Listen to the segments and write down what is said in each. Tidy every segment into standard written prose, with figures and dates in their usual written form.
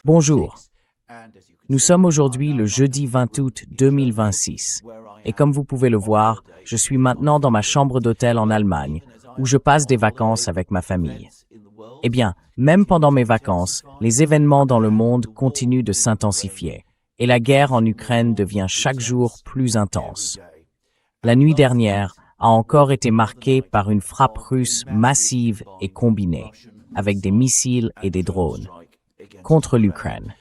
Bonjour. Nous sommes aujourd'hui le jeudi 20 août 2026. Et comme vous pouvez le voir, je suis maintenant dans ma chambre d'hôtel en Allemagne, où je passe des vacances avec ma famille. Eh bien, même pendant mes vacances, les événements dans le monde continuent de s'intensifier, et la guerre en Ukraine devient chaque jour plus intense. La nuit dernière a encore été marquée par une frappe russe massive et combinée, avec des missiles et des drones, contre l'Ukraine.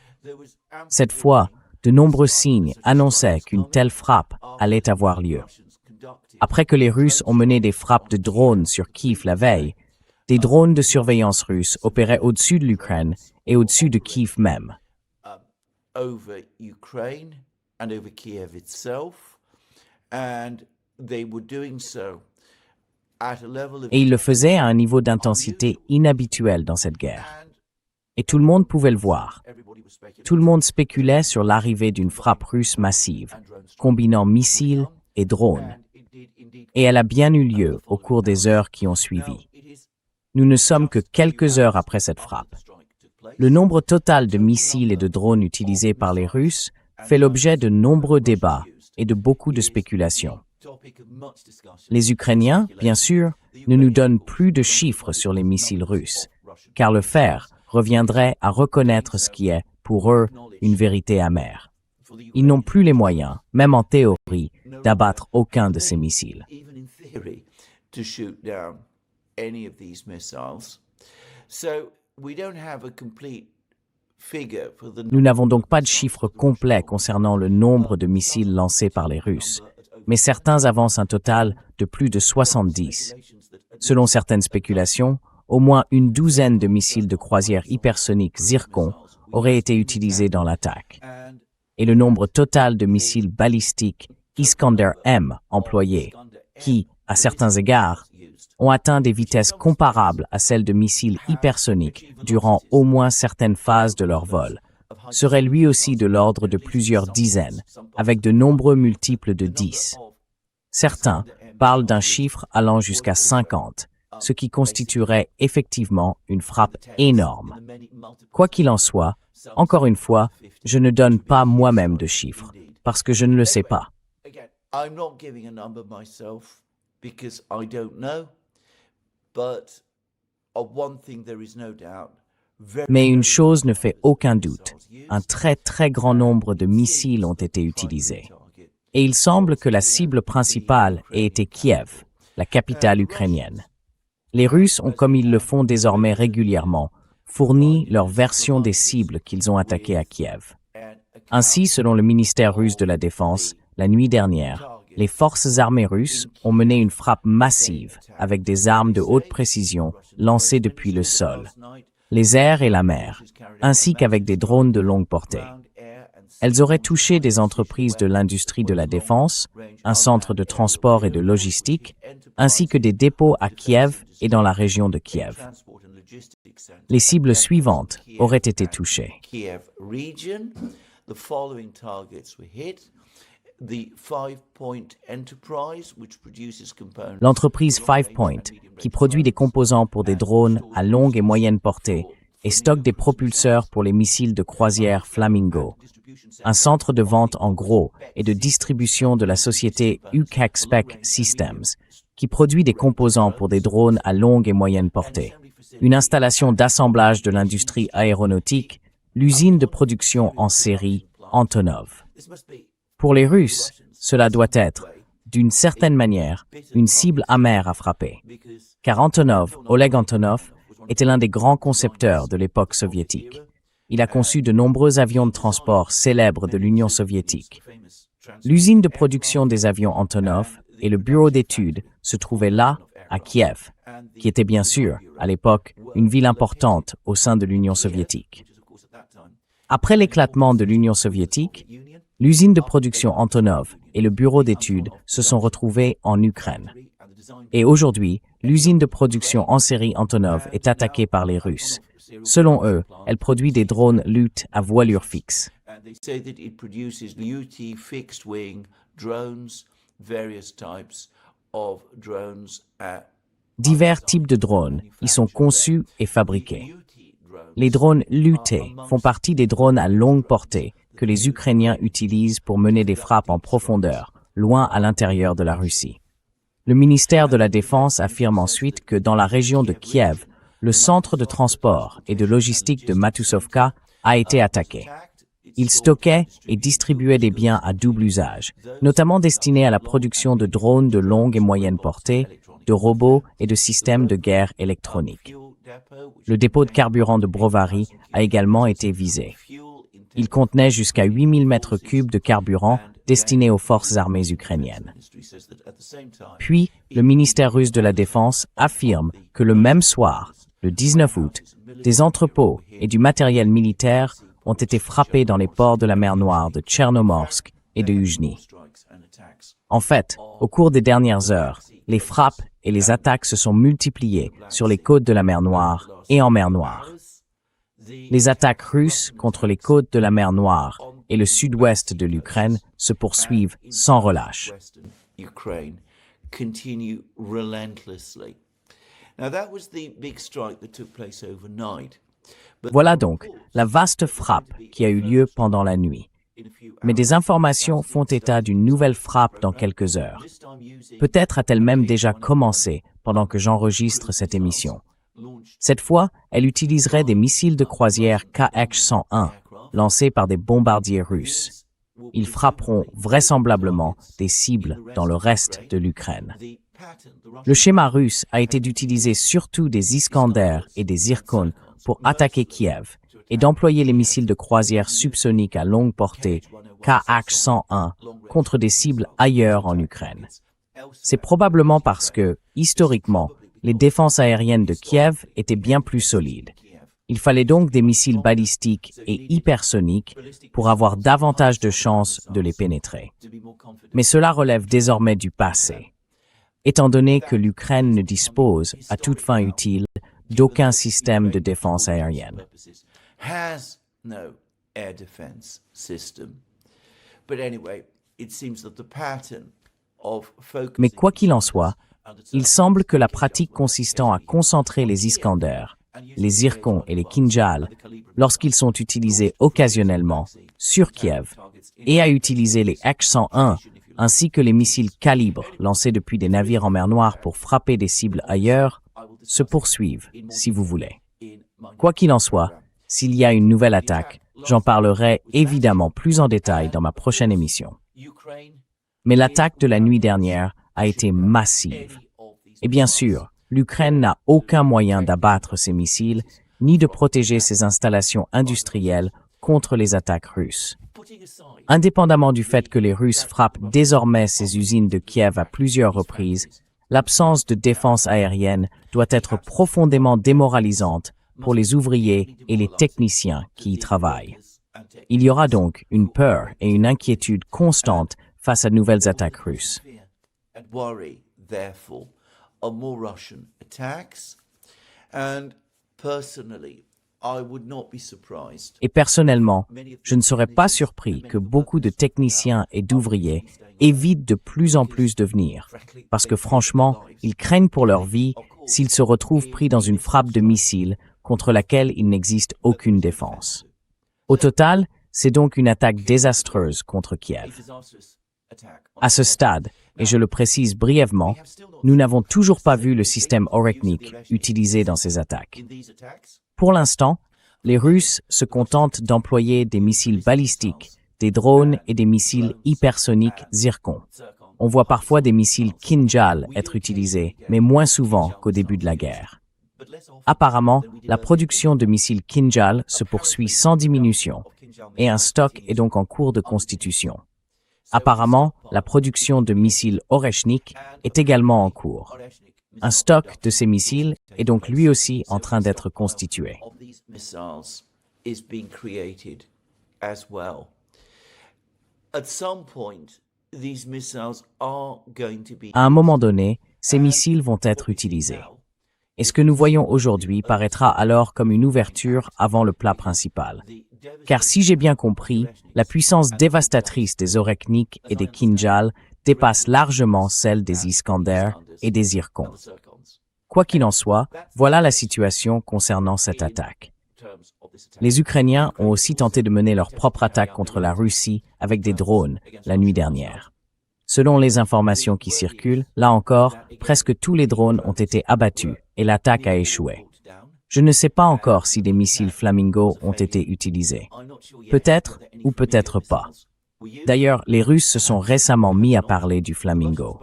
Cette fois, de nombreux signes annonçaient qu'une telle frappe allait avoir lieu. Après que les Russes ont mené des frappes de drones sur Kiev la veille, des drones de surveillance russes opéraient au-dessus de l'Ukraine et au-dessus de Kiev même. Et ils le faisaient à un niveau d'intensité inhabituel dans cette guerre. Et tout le monde pouvait le voir. Tout le monde spéculait sur l'arrivée d'une frappe russe massive, combinant missiles et drones. Et elle a bien eu lieu au cours des heures qui ont suivi. Nous ne sommes que quelques heures après cette frappe. Le nombre total de missiles et de drones utilisés par les Russes fait l'objet de nombreux débats et de beaucoup de spéculations. Les Ukrainiens, bien sûr, ne nous donnent plus de chiffres sur les missiles russes, car le faire reviendrait à reconnaître ce qui est, pour eux, une vérité amère. Ils n'ont plus les moyens, même en théorie, d'abattre aucun de ces missiles. Nous n'avons donc pas de chiffre complet concernant le nombre de missiles lancés par les Russes, mais certains avancent un total de plus de 70. Selon certaines spéculations, au moins une douzaine de missiles de croisière hypersoniques Zircon auraient été utilisés dans l'attaque. Et le nombre total de missiles balistiques Iskander-M employés, qui, à certains égards, ont atteint des vitesses comparables à celles de missiles hypersoniques durant au moins certaines phases de leur vol, serait lui aussi de l'ordre de plusieurs dizaines, avec de nombreux multiples de 10. Certains parlent d'un chiffre allant jusqu'à 50, ce qui constituerait effectivement une frappe énorme. Quoi qu'il en soit, encore une fois, je ne donne pas moi-même de chiffres, parce que je ne le sais pas. Mais une chose ne fait aucun doute, un très très grand nombre de missiles ont été utilisés. Et il semble que la cible principale ait été Kiev, la capitale ukrainienne. Les Russes ont, comme ils le font désormais régulièrement, fourni leur version des cibles qu'ils ont attaquées à Kiev. Ainsi, selon le ministère russe de la Défense, la nuit dernière, les forces armées russes ont mené une frappe massive avec des armes de haute précision lancées depuis le sol, les airs et la mer, ainsi qu'avec des drones de longue portée. Elles auraient touché des entreprises de l'industrie de la défense, un centre de transport et de logistique, ainsi que des dépôts à Kiev et dans la région de Kiev. Les cibles suivantes auraient été touchées. L'entreprise 5 Point, qui produit des composants pour des drones à longue et moyenne portée et stocke des propulseurs pour les missiles de croisière Flamingo. Un centre de vente en gros et de distribution de la société UKAC Spec Systems, qui produit des composants pour des drones à longue et moyenne portée. Une installation d'assemblage de l'industrie aéronautique, l'usine de production en série Antonov. Pour les Russes, cela doit être, d'une certaine manière, une cible amère à frapper. Car Antonov, Oleg Antonov, était l'un des grands concepteurs de l'époque soviétique. Il a conçu de nombreux avions de transport célèbres de l'Union soviétique. L'usine de production des avions Antonov et le bureau d'études se trouvaient là, à Kiev, qui était bien sûr, à l'époque, une ville importante au sein de l'Union soviétique. Après l'éclatement de l'Union soviétique, l'usine de production Antonov et le bureau d'études se sont retrouvés en Ukraine. Et aujourd'hui, l'usine de production en série Antonov est attaquée par les Russes. Selon eux, elle produit des drones LUT à voilure fixe. Divers types de drones y sont conçus et fabriqués. Les drones LUT font partie des drones à longue portée que les Ukrainiens utilisent pour mener des frappes en profondeur, loin à l'intérieur de la Russie. Le ministère de la Défense affirme ensuite que dans la région de Kiev, le centre de transport et de logistique de Matusovka a été attaqué. Il stockait et distribuait des biens à double usage, notamment destinés à la production de drones de longue et moyenne portée, de robots et de systèmes de guerre électronique. Le dépôt de carburant de Brovary a également été visé. Il contenait jusqu'à 8000 mètres cubes de carburant destinés aux forces armées ukrainiennes. Puis, le ministère russe de la Défense affirme que le même soir, le 19 août, des entrepôts et du matériel militaire ont été frappés dans les ports de la mer Noire de Tchernomorsk et de Yuzhny. En fait, au cours des dernières heures, les frappes et les attaques se sont multipliées sur les côtes de la mer Noire et en mer Noire. Les attaques russes contre les côtes de la mer Noire et le sud-ouest de l'Ukraine se poursuivent sans relâche. Voilà donc la vaste frappe qui a eu lieu pendant la nuit. Mais des informations font état d'une nouvelle frappe dans quelques heures. Peut-être a-t-elle même déjà commencé pendant que j'enregistre cette émission. Cette fois, elle utiliserait des missiles de croisière Kh-101 lancés par des bombardiers russes. Ils frapperont vraisemblablement des cibles dans le reste de l'Ukraine. Le schéma russe a été d'utiliser surtout des Iskander et des Zirkon pour attaquer Kiev et d'employer les missiles de croisière subsoniques à longue portée Kh-101 contre des cibles ailleurs en Ukraine. C'est probablement parce que, historiquement, les défenses aériennes de Kiev étaient bien plus solides. Il fallait donc des missiles balistiques et hypersoniques pour avoir davantage de chances de les pénétrer. Mais cela relève désormais du passé, étant donné que l'Ukraine ne dispose, à toute fin utile, d'aucun système de défense aérienne. Mais quoi qu'il en soit, il semble que la pratique consistant à concentrer les Iskander, les Zirkon et les Kinjal, lorsqu'ils sont utilisés occasionnellement sur Kiev, et à utiliser les H-101 ainsi que les missiles Calibre lancés depuis des navires en mer Noire pour frapper des cibles ailleurs, se poursuivent, si vous voulez. Quoi qu'il en soit, s'il y a une nouvelle attaque, j'en parlerai évidemment plus en détail dans ma prochaine émission. Mais l'attaque de la nuit dernière a été massive. Et bien sûr, l'Ukraine n'a aucun moyen d'abattre ces missiles, ni de protéger ses installations industrielles contre les attaques russes. Indépendamment du fait que les Russes frappent désormais ces usines de Kiev à plusieurs reprises, l'absence de défense aérienne doit être profondément démoralisante pour les ouvriers et les techniciens qui y travaillent. Il y aura donc une peur et une inquiétude constantes face à de nouvelles attaques russes. Et personnellement, je ne serais pas surpris que beaucoup de techniciens et d'ouvriers évitent de plus en plus de venir, parce que franchement, ils craignent pour leur vie s'ils se retrouvent pris dans une frappe de missile contre laquelle il n'existe aucune défense. Au total, c'est donc une attaque désastreuse contre Kiev. À ce stade, et je le précise brièvement, nous n'avons toujours pas vu le système Orekhnik utilisé dans ces attaques. Pour l'instant, les Russes se contentent d'employer des missiles balistiques, des drones et des missiles hypersoniques Zirkon. On voit parfois des missiles Kinjal être utilisés, mais moins souvent qu'au début de la guerre. Apparemment, la production de missiles Kinjal se poursuit sans diminution, et un stock est donc en cours de constitution. Apparemment, la production de missiles Oreshnik est également en cours. Un stock de ces missiles est donc lui aussi en train d'être constitué. À un moment donné, ces missiles vont être utilisés. Et ce que nous voyons aujourd'hui paraîtra alors comme une ouverture avant le plat principal. Car si j'ai bien compris, la puissance dévastatrice des Orekhnik et des Kinjal dépasse largement celle des Iskander et des Zirkon. Quoi qu'il en soit, voilà la situation concernant cette attaque. Les Ukrainiens ont aussi tenté de mener leur propre attaque contre la Russie avec des drones la nuit dernière. Selon les informations qui circulent, là encore, presque tous les drones ont été abattus et l'attaque a échoué. Je ne sais pas encore si des missiles Flamingo ont été utilisés. Peut-être ou peut-être pas. D'ailleurs, les Russes se sont récemment mis à parler du Flamingo.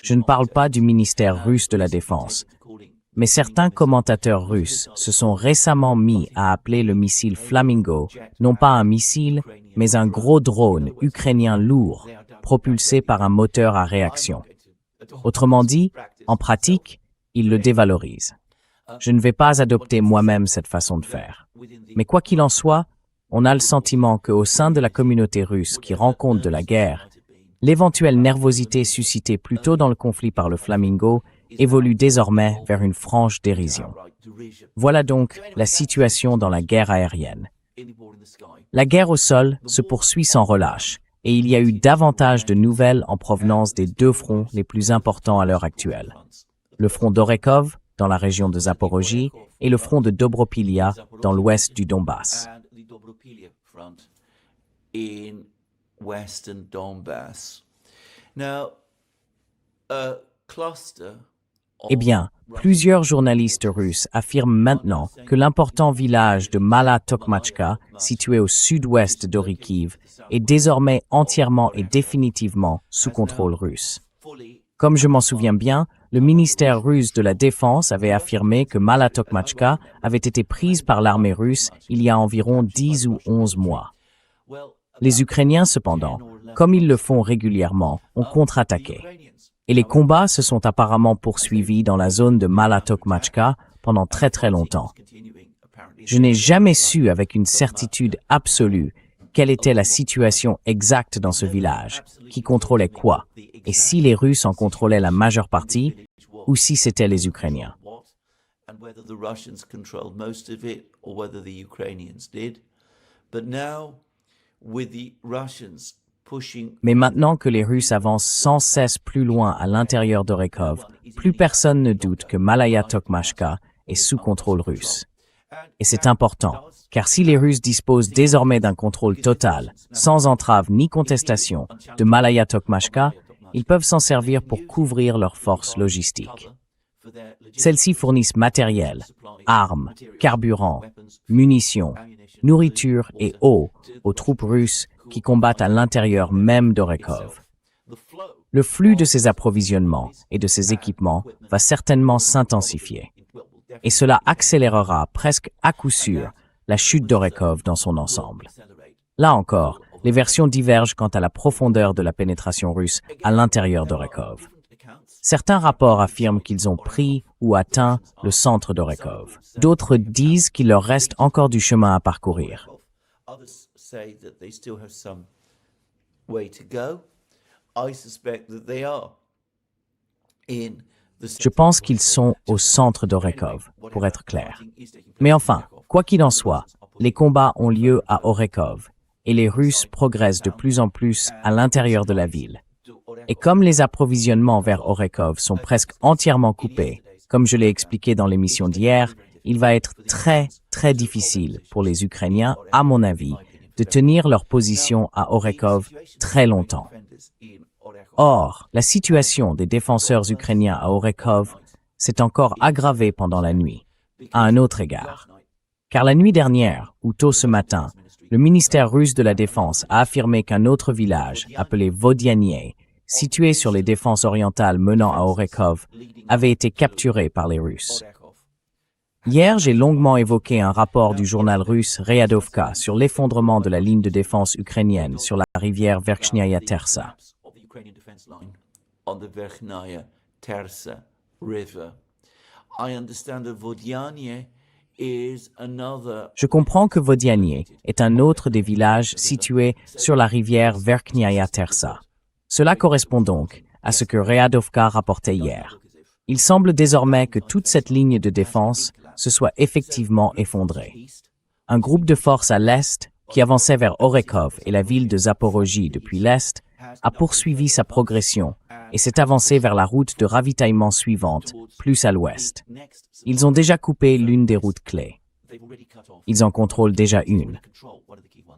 Je ne parle pas du ministère russe de la Défense, mais certains commentateurs russes se sont récemment mis à appeler le missile Flamingo non pas un missile, mais un gros drone ukrainien lourd, propulsé par un moteur à réaction. Autrement dit, en pratique, ils le dévalorisent. Je ne vais pas adopter moi-même cette façon de faire. Mais quoi qu'il en soit, on a le sentiment qu'au sein de la communauté russe qui rend compte de la guerre, l'éventuelle nervosité suscitée plus tôt dans le conflit par le Flamingo évolue désormais vers une franche dérision. Voilà donc la situation dans la guerre aérienne. La guerre au sol se poursuit sans relâche, et il y a eu davantage de nouvelles en provenance des deux fronts les plus importants à l'heure actuelle. Le front d'Orekov, dans la région de Zaporojie, et le front de Dobropilia, dans l'ouest du Donbass. Eh bien, plusieurs journalistes russes affirment maintenant que l'important village de Mala Tokmachka, situé au sud-ouest d'Orikiv, est désormais entièrement et définitivement sous contrôle russe. Comme je m'en souviens bien, le ministère russe de la Défense avait affirmé que Mala Tokmachka avait été prise par l'armée russe il y a environ 10 ou 11 mois. Les Ukrainiens, cependant, comme ils le font régulièrement, ont contre-attaqué. Et les combats se sont apparemment poursuivis dans la zone de Mala Tokmachka pendant très longtemps. Je n'ai jamais su avec une certitude absolue quelle était la situation exacte dans ce village, qui contrôlait quoi, et si les Russes en contrôlaient la majeure partie, ou si c'était les Ukrainiens. Mais maintenant que les Russes avancent sans cesse plus loin à l'intérieur d'Orekov, plus personne ne doute que Malaya Tokmachka est sous contrôle russe. Et c'est important, car si les Russes disposent désormais d'un contrôle total, sans entrave ni contestation, de Malaya Tokmachka, ils peuvent s'en servir pour couvrir leurs forces logistiques. Celles-ci fournissent matériel, armes, carburant, munitions, nourriture et eau aux troupes russes qui combattent à l'intérieur même d'Orekov. Le flux de ces approvisionnements et de ces équipements va certainement s'intensifier. Et cela accélérera presque à coup sûr la chute d'Orekov dans son ensemble. Là encore, les versions divergent quant à la profondeur de la pénétration russe à l'intérieur d'Orekov. Certains rapports affirment qu'ils ont pris ou atteint le centre d'Orekov. D'autres disent qu'il leur reste encore du chemin à parcourir. Je pense qu'ils sont au centre d'Orekov, pour être clair. Mais enfin, quoi qu'il en soit, les combats ont lieu à Orekov, et les Russes progressent de plus en plus à l'intérieur de la ville. Et comme les approvisionnements vers Orekov sont presque entièrement coupés, comme je l'ai expliqué dans l'émission d'hier, il va être très difficile pour les Ukrainiens, à mon avis, de tenir leur position à Orekov très longtemps. Or, la situation des défenseurs ukrainiens à Orekov s'est encore aggravée pendant la nuit, à un autre égard. Car la nuit dernière, ou tôt ce matin, le ministère russe de la Défense a affirmé qu'un autre village, appelé Vodianie, situé sur les défenses orientales menant à Orekov, avait été capturé par les Russes. Hier, j'ai longuement évoqué un rapport du journal russe Ryadovka sur l'effondrement de la ligne de défense ukrainienne sur la rivière Verkhnaya Tersa. Je comprends que Vodianie est un autre des villages situés sur la rivière Verkhnaya Tersa. Cela correspond donc à ce que Ryadovka rapportait hier. Il semble désormais que toute cette ligne de défense se soit effectivement effondrée. Un groupe de forces à l'est qui avançait vers Orekov et la ville de Zaporozhye depuis l'Est, a poursuivi sa progression et s'est avancé vers la route de ravitaillement suivante, plus à l'ouest. Ils ont déjà coupé l'une des routes clés. Ils en contrôlent déjà une.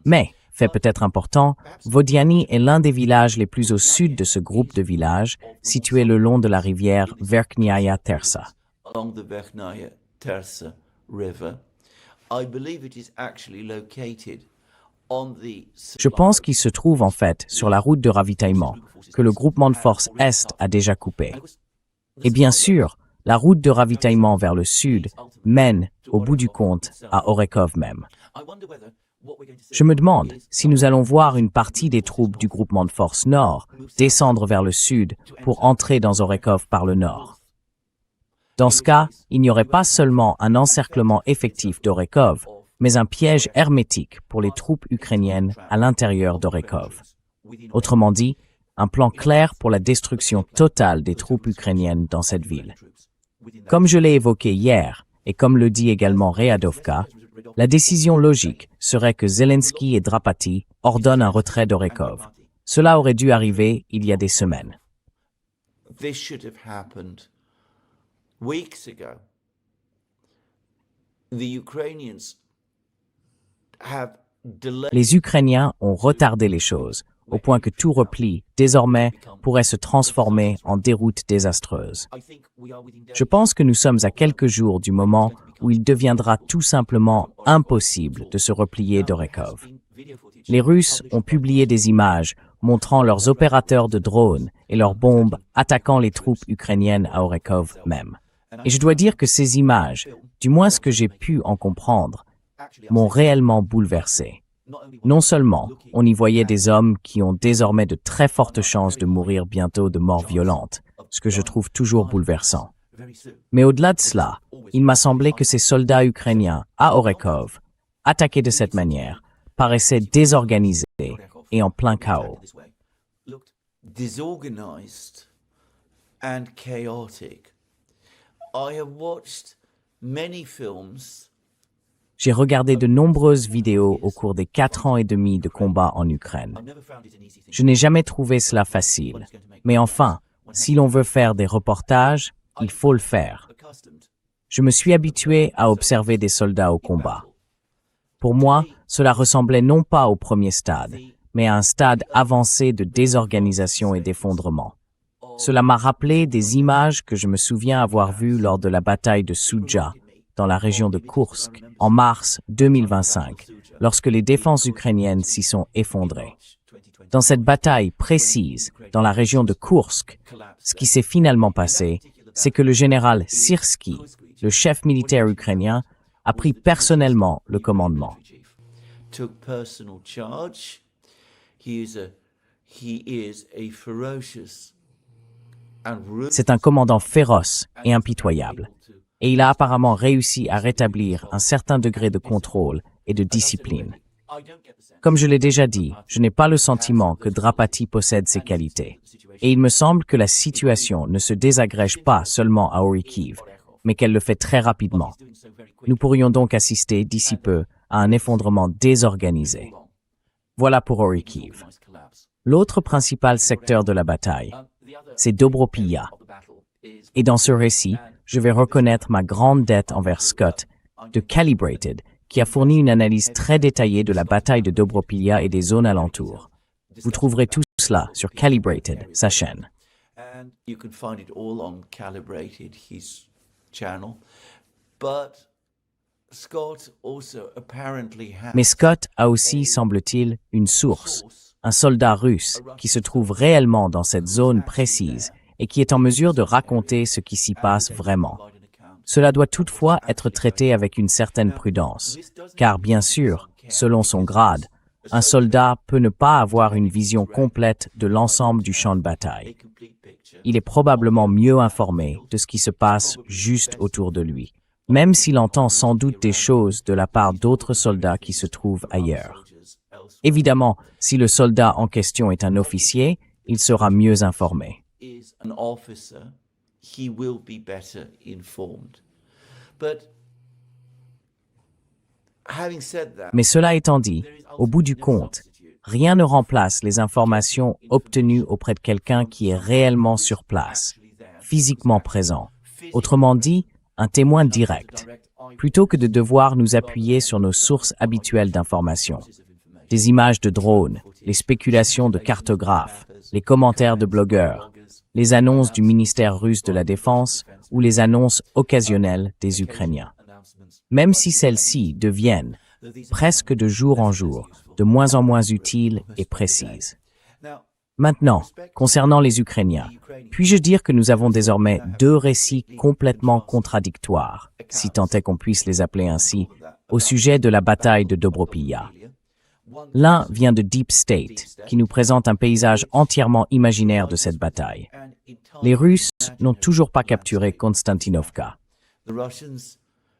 Mais, fait peut-être important, Vodiany est l'un des villages les plus au sud de ce groupe de villages, situé le long de la rivière Verkhnaya Tersa. Along the Verkhnaya Tersa River. I believe it is actually located on the Je pense qu'il se trouve en fait sur la route de ravitaillement, que le groupement de force Est a déjà coupée. Et bien sûr, la route de ravitaillement vers le sud mène, au bout du compte, à Orekov même. Je me demande si nous allons voir une partie des troupes du groupement de force Nord descendre vers le sud pour entrer dans Orekov par le nord. Dans ce cas, il n'y aurait pas seulement un encerclement effectif d'Orekov, mais un piège hermétique pour les troupes ukrainiennes à l'intérieur d'Orekov. Autrement dit, un plan clair pour la destruction totale des troupes ukrainiennes dans cette ville. Comme je l'ai évoqué hier, et comme le dit également Ryadovka, la décision logique serait que Zelensky et Drapati ordonnent un retrait d'Orekov. Cela aurait dû arriver il y a des semaines. This should have happened weeks ago. The Ukrainians have delayed. Les Ukrainiens ont retardé les choses, au point que tout repli, désormais, pourrait se transformer en déroute désastreuse. Je pense que nous sommes à quelques jours du moment où il deviendra tout simplement impossible de se replier d'Orekov. Les Russes ont publié des images montrant leurs opérateurs de drones et leurs bombes attaquant les troupes ukrainiennes à Orekov même. Et je dois dire que ces images, du moins ce que j'ai pu en comprendre, m'ont réellement bouleversé. Non seulement on y voyait des hommes qui ont désormais de très fortes chances de mourir bientôt de mort violente, ce que je trouve toujours bouleversant. Mais au-delà de cela, il m'a semblé que ces soldats ukrainiens à Orekov, attaqués de cette manière, paraissaient désorganisés et en plein chaos. Disorganized and chaotic. I have watched many films. J'ai regardé de nombreuses vidéos au cours des 4 ans et demi de combat en Ukraine. Je n'ai jamais trouvé cela facile. Mais enfin, si l'on veut faire des reportages, il faut le faire. Je me suis habitué à observer des soldats au combat. Pour moi, cela ressemblait non pas au premier stade, mais à un stade avancé de désorganisation et d'effondrement. Cela m'a rappelé des images que je me souviens avoir vues lors de la bataille de Soudja, dans la région de Koursk, en mars 2025, lorsque les défenses ukrainiennes s'y sont effondrées. Dans cette bataille précise, dans la région de Koursk, ce qui s'est finalement passé, c'est que le général Syrski, le chef militaire ukrainien, a pris personnellement le commandement. Took personal charge. He is a ferocious and C'est un commandant féroce et impitoyable, et il a apparemment réussi à rétablir un certain degré de contrôle et de discipline. Comme je l'ai déjà dit, je n'ai pas le sentiment que Drapati possède ces qualités, et il me semble que la situation ne se désagrège pas seulement à Orekov, mais qu'elle le fait très rapidement. Nous pourrions donc assister d'ici peu à un effondrement désorganisé. Voilà pour Orekov. L'autre principal secteur de la bataille, c'est Dobropilya. Et dans ce récit, je vais reconnaître ma grande dette envers Scott, de Calibrated, qui a fourni une analyse très détaillée de la bataille de Dobropilya et des zones alentours. Vous trouverez tout cela sur Calibrated, sa chaîne. and you can find it all on Calibrated, his channel. But Scott also apparently has Mais Scott a aussi, semble-t-il, une source, un soldat russe qui se trouve réellement dans cette zone précise et qui est en mesure de raconter ce qui s'y passe vraiment. Cela doit toutefois être traité avec une certaine prudence, car bien sûr, selon son grade, un soldat peut ne pas avoir une vision complète de l'ensemble du champ de bataille. Il est probablement mieux informé de ce qui se passe juste autour de lui, même s'il entend sans doute des choses de la part d'autres soldats qui se trouvent ailleurs. Évidemment, si le soldat en question est un officier, il sera mieux informé. is an officer, he will be better informed. But Having said that, Mais cela étant dit, au bout du compte, rien ne remplace les informations obtenues auprès de quelqu'un qui est réellement sur place, physiquement présent. Autrement dit, un témoin direct, plutôt que de devoir nous appuyer sur nos sources habituelles d'informations. Des images de drones, les spéculations de cartographes, les commentaires de blogueurs, les annonces du ministère russe de la Défense ou les annonces occasionnelles des Ukrainiens. Même si celles-ci deviennent, presque de jour en jour, de moins en moins utiles et précises. Maintenant, concernant les Ukrainiens, puis-je dire que nous avons désormais deux récits complètement contradictoires, si tant est qu'on puisse les appeler ainsi, au sujet de la bataille de Dobropilla. L'un vient de Deep State, qui nous présente un paysage entièrement imaginaire de cette bataille. Les Russes n'ont toujours pas capturé Konstantinovka. The Russians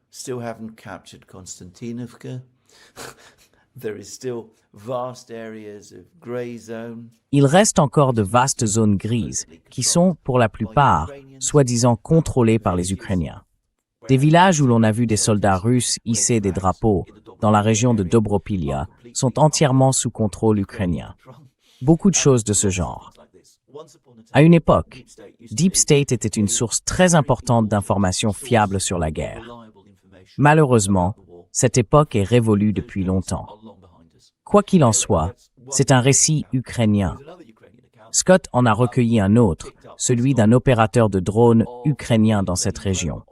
still haven't captured Konstantinovka. There is still vast areas of grey zone. Il reste encore de vastes zones grises qui sont, pour la plupart, soi-disant contrôlées par les Ukrainiens. Des villages où l'on a vu des soldats russes hisser des drapeaux dans la région de Dobropilla sont entièrement sous contrôle ukrainien. Beaucoup de choses de ce genre. À une époque, Deep State était une source très importante d'informations fiables sur la guerre. Malheureusement, cette époque est révolue depuis longtemps. Quoi qu'il en soit, c'est un récit ukrainien. Scott en a recueilli un autre, celui d'un opérateur de drones ukrainien dans cette région.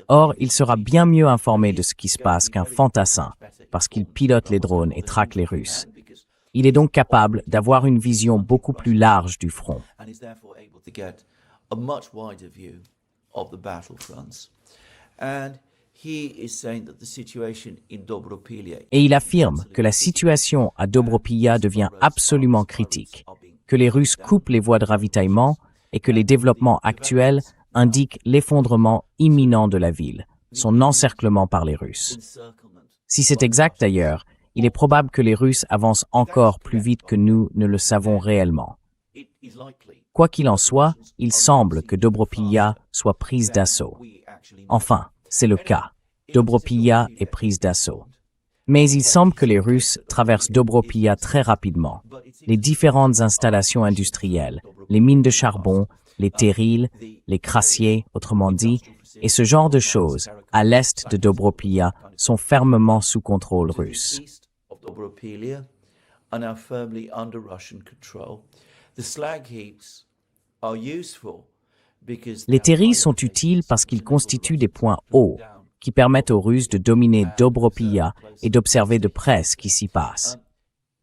Or, il sera bien mieux informé de ce qui se passe qu'un fantassin, parce qu'il pilote les drones et traque les Russes. Il est donc capable d'avoir une vision beaucoup plus large du front. And is therefore able to get a much wider view of the battlefronts. And he is saying that the situation in Dobropilla Et il affirme que la situation à Dobropilla devient absolument critique, que les Russes coupent les voies de ravitaillement et que les développements actuels indiquent l'effondrement imminent de la ville, son encerclement par les Russes. Si c'est exact d'ailleurs, il est probable que les Russes avancent encore plus vite que nous ne le savons réellement. Quoi qu'il en soit, il semble que Dobropilla soit prise d'assaut. Enfin, c'est le cas. Dobropilla est prise d'assaut. Mais il semble que les Russes traversent Dobropilla très rapidement. Les différentes installations industrielles, les mines de charbon, les terrils, les crassiers, autrement dit, et ce genre de choses, à l'est de Dobropilla, sont fermement sous contrôle russe. Dobropilla are now firmly under Russian control. The slag heaps are useful because Les terrils sont utiles parce qu'ils constituent des points hauts qui permettent aux Russes de dominer Dobropilla et d'observer de près ce qui s'y passe.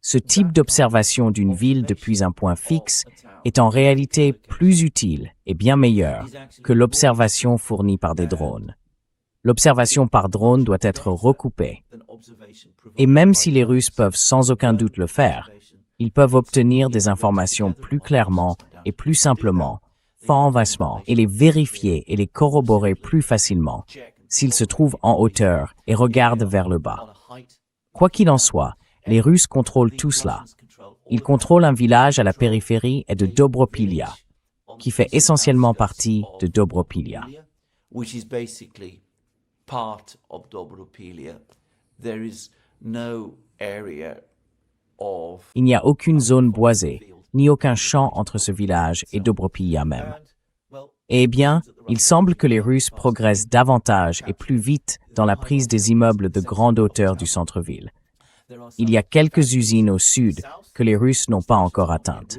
Ce type d'observation d'une ville depuis un point fixe est en réalité plus utile et bien meilleur que l'observation fournie par des drones. L'observation par drone doit être recoupée. Et même si les Russes peuvent sans aucun doute le faire, ils peuvent obtenir des informations plus clairement et plus simplement, facilement, et les vérifier et les corroborer plus facilement s'ils se trouvent en hauteur et regardent vers le bas. Quoi qu'il en soit, les Russes contrôlent tout cela. Ils contrôlent un village à la périphérie de Dobropilla, qui fait essentiellement partie de Dobropilla. which is basically part of Dobropilla. There is no area of Il n'y a aucune zone boisée, ni aucun champ entre ce village et Dobropilla même. Eh bien, il semble que les Russes progressent davantage et plus vite dans la prise des immeubles de grande hauteur du centre-ville. Il y a quelques usines au sud que les Russes n'ont pas encore atteintes.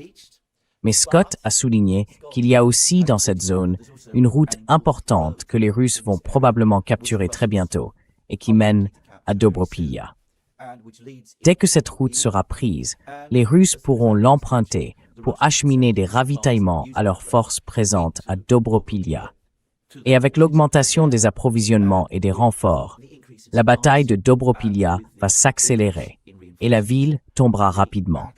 Mais Scott a souligné qu'il y a aussi dans cette zone une route importante que les Russes vont probablement capturer très bientôt et qui mène à Dobropilla. Dès que cette route sera prise, les Russes pourront l'emprunter pour acheminer des ravitaillements à leurs forces présentes à Dobropilla. Et avec l'augmentation des approvisionnements et des renforts, la bataille de Dobropilla va s'accélérer et la ville tombera rapidement.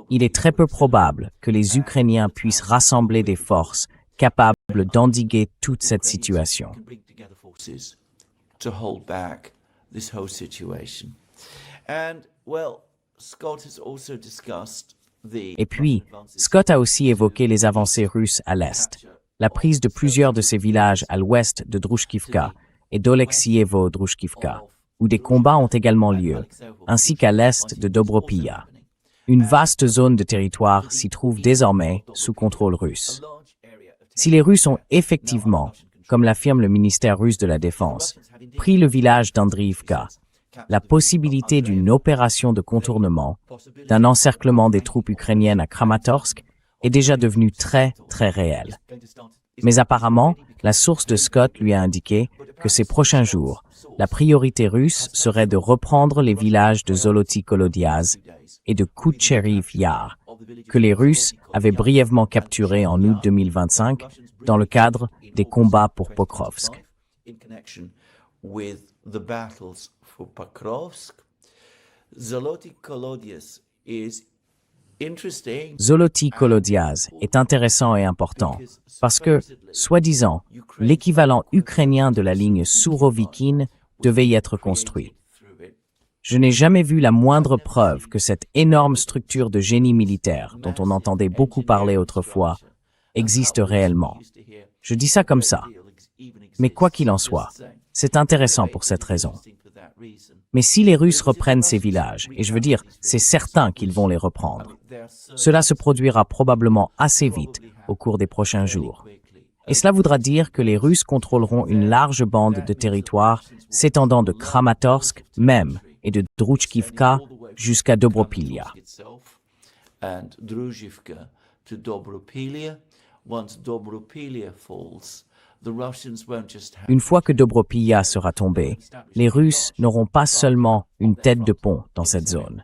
Il est très peu probable que les Ukrainiens puissent rassembler des forces capables d'endiguer toute cette situation. to hold back this whole situation. And, well, Scott has also discussed the Et puis, Scott a aussi évoqué les avancées russes à l'est, la prise de plusieurs de ces villages à l'ouest de Drushkivka et d'Olexievo-Drushkivka, où des combats ont également lieu, ainsi qu'à l'est de Dobropilla. Une vaste zone de territoire s'y trouve désormais sous contrôle russe. Si les Russes ont effectivement, comme l'affirme le ministère russe de la Défense, pris le village d'Andriivka, la possibilité d'une opération de contournement, d'un encerclement des troupes ukrainiennes à Kramatorsk est déjà devenue très, très réelle. Mais apparemment, la source de Scott lui a indiqué que ces prochains jours, la priorité russe serait de reprendre les villages de Zoloty Kolodiaz et de Koutcheriv Yar, que les Russes avaient brièvement capturés en août 2025 dans le cadre des combats pour Pokrovsk. Zoloty Kolodiaz est intéressant et important parce que, soi-disant, l'équivalent ukrainien de la ligne Sourovikine devait y être construit. Je n'ai jamais vu la moindre preuve que cette énorme structure de génie militaire, dont on entendait beaucoup parler autrefois, existe réellement. Je dis ça comme ça. Mais quoi qu'il en soit, c'est intéressant pour cette raison. Mais si les Russes reprennent ces villages, et je veux dire, c'est certain qu'ils vont les reprendre, cela se produira probablement assez vite au cours des prochains jours. Et cela voudra dire que les Russes contrôleront une large bande de territoire s'étendant de Kramatorsk même et de Druzhkivka jusqu'à Dobropilla. Une fois que Dobropilla sera tombée, les Russes n'auront pas seulement une tête de pont dans cette zone.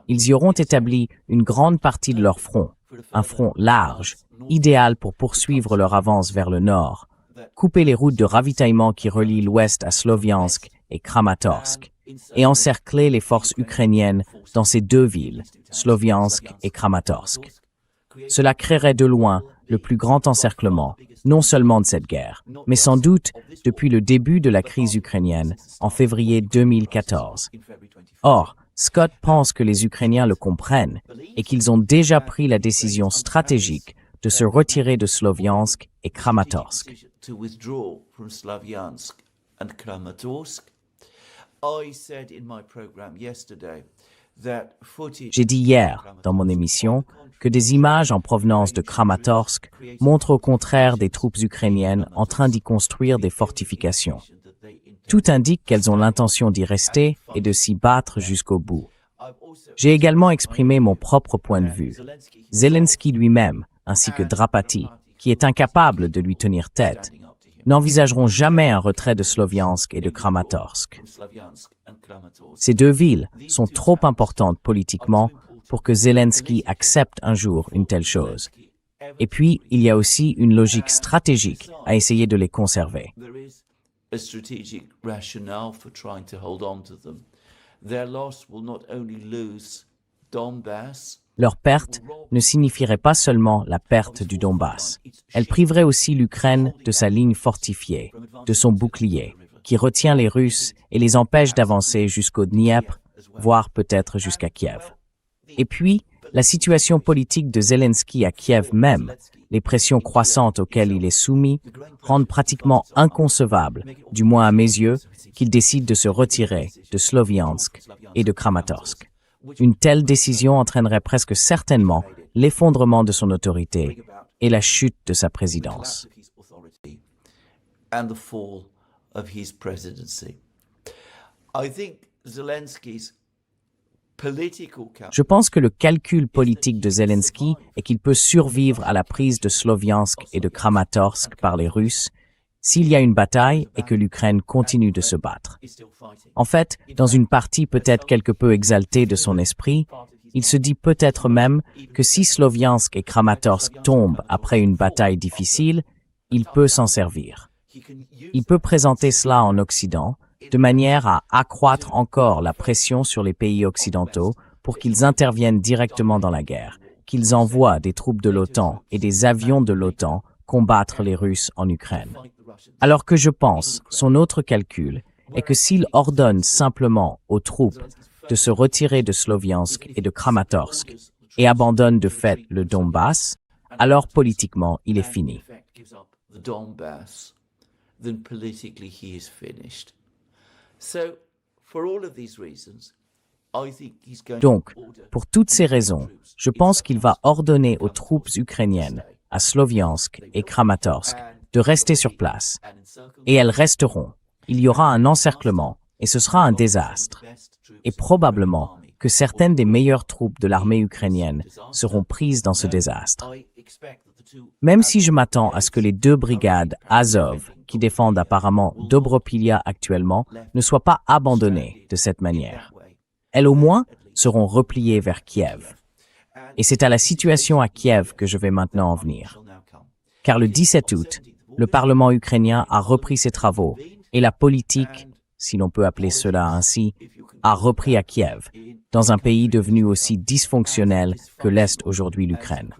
Ils y auront établi une grande partie de leur front, un front large, idéal pour poursuivre leur avance vers le nord, couper les routes de ravitaillement qui relient l'ouest à Sloviansk et Kramatorsk, et encercler les forces ukrainiennes dans ces deux villes, Sloviansk et Kramatorsk. Cela créerait de loin le plus grand encerclement, non seulement de cette guerre, mais sans doute depuis le début de la crise ukrainienne en février 2014. Or, Scott pense que les Ukrainiens le comprennent et qu'ils ont déjà pris la décision stratégique de se retirer de Sloviansk et Kramatorsk. J'ai dit hier, dans mon émission, que des images en provenance de Kramatorsk montrent au contraire des troupes ukrainiennes en train d'y construire des fortifications. Tout indique qu'elles ont l'intention d'y rester et de s'y battre jusqu'au bout. J'ai également exprimé mon propre point de vue. Zelensky lui-même, ainsi que Drapati, qui est incapable de lui tenir tête, n'envisageront jamais un retrait de Sloviansk et de Kramatorsk. Ces deux villes sont trop importantes politiquement pour que Zelensky accepte un jour une telle chose. Et puis, il y a aussi une logique stratégique à essayer de les conserver. Leur perte ne signifierait pas seulement la perte du Donbass. Elle priverait aussi l'Ukraine de sa ligne fortifiée, de son bouclier, qui retient les Russes et les empêche d'avancer jusqu'au Dniepr, voire peut-être jusqu'à Kiev. Et puis, la situation politique de Zelensky à Kiev même, les pressions croissantes auxquelles il est soumis, rendent pratiquement inconcevable, du moins à mes yeux, qu'il décide de se retirer de Sloviansk et de Kramatorsk. Une telle décision entraînerait presque certainement l'effondrement de son autorité et la chute de sa présidence. Je pense que le calcul politique de Zelensky est qu'il peut survivre à la prise de Sloviansk et de Kramatorsk par les Russes s'il y a une bataille et que l'Ukraine continue de se battre. En fait, dans une partie peut-être quelque peu exaltée de son esprit, il se dit peut-être même que si Sloviansk et Kramatorsk tombent après une bataille difficile, il peut s'en servir. Il peut présenter cela en Occident, de manière à accroître encore la pression sur les pays occidentaux pour qu'ils interviennent directement dans la guerre, qu'ils envoient des troupes de l'OTAN et des avions de l'OTAN combattre les Russes en Ukraine. Alors que je pense, son autre calcul est que s'il ordonne simplement aux troupes de se retirer de Sloviansk et de Kramatorsk et abandonne de fait le Donbass, alors politiquement il est fini. Donc, pour toutes ces raisons, je pense qu'il va ordonner aux troupes ukrainiennes, à Sloviansk et Kramatorsk, de rester sur place. Et elles resteront. Il y aura un encerclement, et ce sera un désastre. Et probablement que certaines des meilleures troupes de l'armée ukrainienne seront prises dans ce désastre. Même si je m'attends à ce que les 2 brigades Azov, qui défendent apparemment Dobropilia actuellement, ne soient pas abandonnées de cette manière. Elles au moins seront repliées vers Kiev. Et c'est à la situation à Kiev que je vais maintenant en venir. Car le 17 août, le Parlement ukrainien a repris ses travaux et la politique, si l'on peut appeler cela ainsi, a repris à Kiev, dans un pays devenu aussi dysfonctionnel que l'Est aujourd'hui l'Ukraine.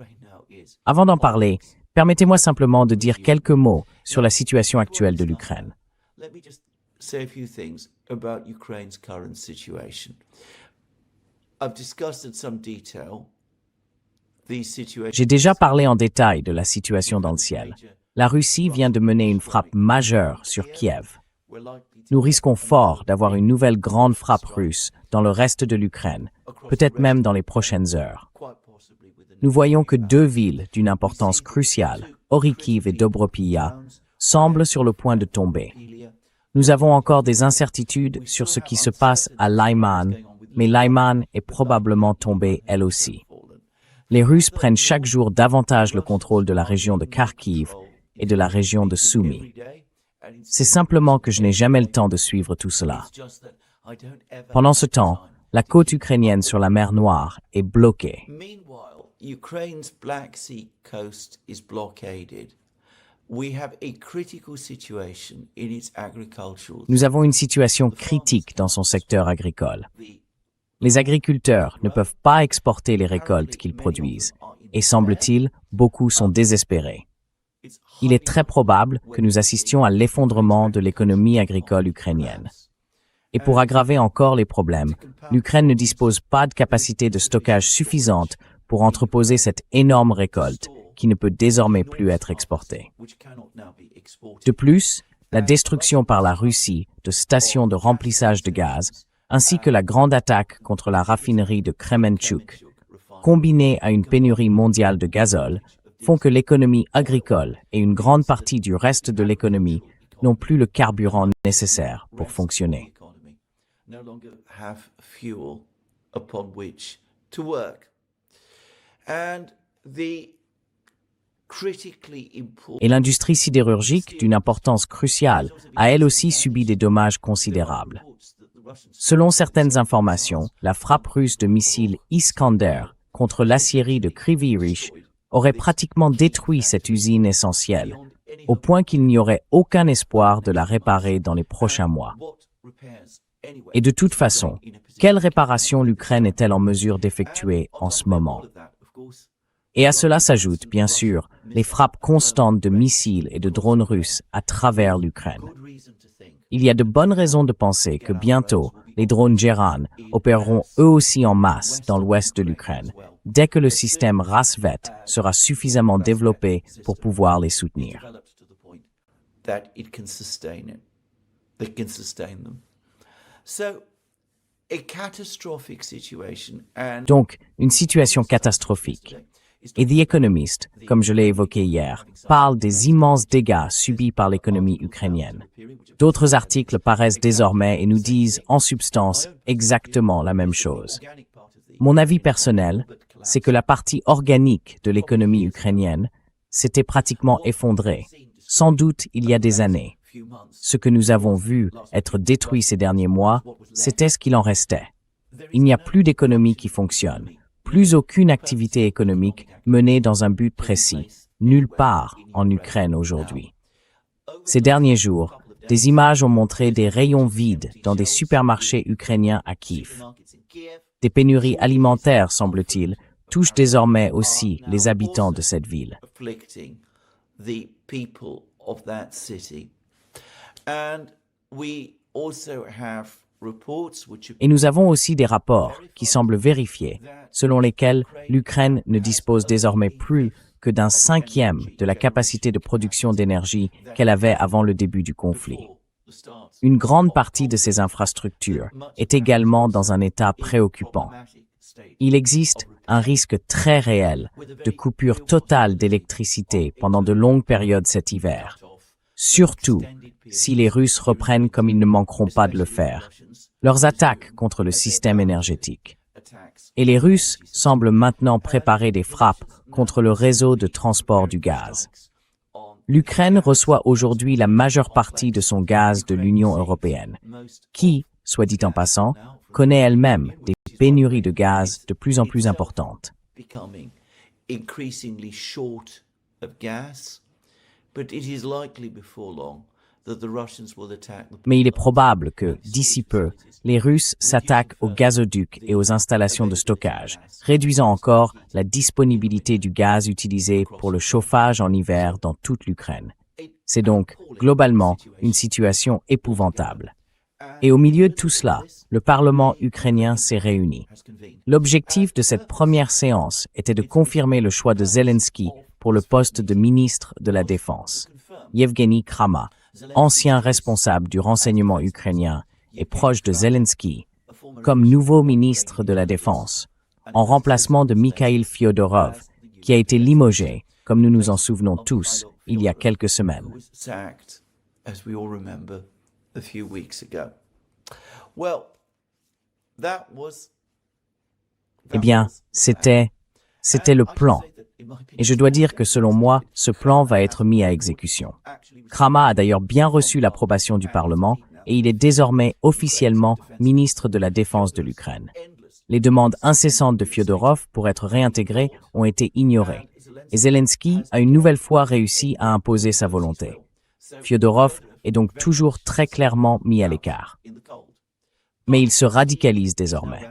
Avant d'en parler, permettez-moi simplement de dire quelques mots sur la situation actuelle de l'Ukraine. Say a few things about Ukraine's current situation. I've discussed in some detail the situation. J'ai déjà parlé en détail de la situation dans le ciel. La Russie vient de mener une frappe majeure sur Kiev. Nous risquons fort d'avoir une nouvelle grande frappe russe dans le reste de l'Ukraine, peut-être même dans les prochaines heures. Nous voyons que 2 villes d'une importance cruciale, Orikhiv et Dobropilya, semblent sur le point de tomber. Nous avons encore des incertitudes sur ce qui se passe à Lyman, mais Lyman est probablement tombée elle aussi. Les Russes prennent chaque jour davantage le contrôle de la région de Kharkiv et de la région de Sumy. C'est simplement que je n'ai jamais le temps de suivre tout cela. Pendant ce temps, la côte ukrainienne sur la mer Noire est bloquée. Meanwhile, Ukraine's Black Sea coast is blockaded. We have a critical situation in its agricultural. Nous avons une situation critique dans son secteur agricole. Les agriculteurs ne peuvent pas exporter les récoltes qu'ils produisent, et semble-t-il, beaucoup sont désespérés. Il est très probable que nous assistions à l'effondrement de l'économie agricole ukrainienne. Et pour aggraver encore les problèmes, l'Ukraine ne dispose pas de capacité de stockage suffisante pour entreposer cette énorme récolte qui ne peut désormais plus être exportée. De plus, la destruction par la Russie de stations de remplissage de gaz, ainsi que la grande attaque contre la raffinerie de Kremenchuk, combinée à une pénurie mondiale de gazole, font que l'économie agricole et une grande partie du reste de l'économie n'ont plus le carburant nécessaire pour fonctionner. No longer have fuel upon which to work. And the critically important. Et l'industrie sidérurgique, d'une importance cruciale, a elle aussi subi des dommages considérables. Selon certaines informations, la frappe russe de missiles Iskander contre l'aciérie de Kryvyi Rih aurait pratiquement détruit cette usine essentielle, au point qu'il n'y aurait aucun espoir de la réparer dans les prochains mois. Et de toute façon, quelle réparation l'Ukraine est-elle en mesure d'effectuer en ce moment? Et à cela s'ajoutent, bien sûr, les frappes constantes de missiles et de drones russes à travers l'Ukraine. Il y a de bonnes raisons de penser que bientôt, les drones Geran opéreront eux aussi en masse dans l'ouest de l'Ukraine, dès que le système Rasvet sera suffisamment développé pour pouvoir les soutenir. Donc, une situation catastrophique. Et The Economist, comme je l'ai évoqué hier, parle des immenses dégâts subis par l'économie ukrainienne. D'autres articles paraissent désormais et nous disent, en substance, exactement la même chose. Mon avis personnel, c'est que la partie organique de l'économie ukrainienne s'était pratiquement effondrée, sans doute il y a des années. Ce que nous avons vu être détruit ces derniers mois, c'était ce qu'il en restait. Il n'y a plus d'économie qui fonctionne, plus aucune activité économique menée dans un but précis, nulle part en Ukraine aujourd'hui. Ces derniers jours, des images ont montré des rayons vides dans des supermarchés ukrainiens à Kiev. Des pénuries alimentaires, semble-t-il, touchent désormais aussi les habitants de cette ville. Et nous avons aussi des rapports qui semblent vérifier, selon lesquels l'Ukraine ne dispose désormais plus que d'1/5 de la capacité de production d'énergie qu'elle avait avant le début du conflit. Une grande partie de ces infrastructures est également dans un état préoccupant. Il existe un risque très réel de coupure totale d'électricité pendant de longues périodes cet hiver, surtout si les Russes reprennent, comme ils ne manqueront pas de le faire, leurs attaques contre le système énergétique. Et les Russes semblent maintenant préparer des frappes contre le réseau de transport du gaz. L'Ukraine reçoit aujourd'hui la majeure partie de son gaz de l'Union européenne, qui, soit dit en passant, connaît elle-même des pénuries de gaz de plus en plus importantes. Mais il est probable que, d'ici peu, les Russes s'attaquent aux gazoducs et aux installations de stockage, réduisant encore la disponibilité du gaz utilisé pour le chauffage en hiver dans toute l'Ukraine. C'est donc, globalement, une situation épouvantable. Et au milieu de tout cela, le Parlement ukrainien s'est réuni. L'objectif de cette première séance était de confirmer le choix de Zelensky pour le poste de ministre de la Défense. Yevgeny Krama, ancien responsable du renseignement ukrainien et proche de Zelensky, comme nouveau ministre de la Défense, en remplacement de Mikhail Fyodorov, qui a été limogé, comme nous nous en souvenons tous, il y a quelques semaines. Eh bien, c'était le plan. Et je dois dire que selon moi, ce plan va être mis à exécution. Krama a d'ailleurs bien reçu l'approbation du Parlement et il est désormais officiellement ministre de la Défense de l'Ukraine. Les demandes incessantes de Fyodorov pour être réintégré ont été ignorées. Et Zelensky a une nouvelle fois réussi à imposer sa volonté. Fyodorov est donc toujours très clairement mis à l'écart. Mais il se radicalise désormais.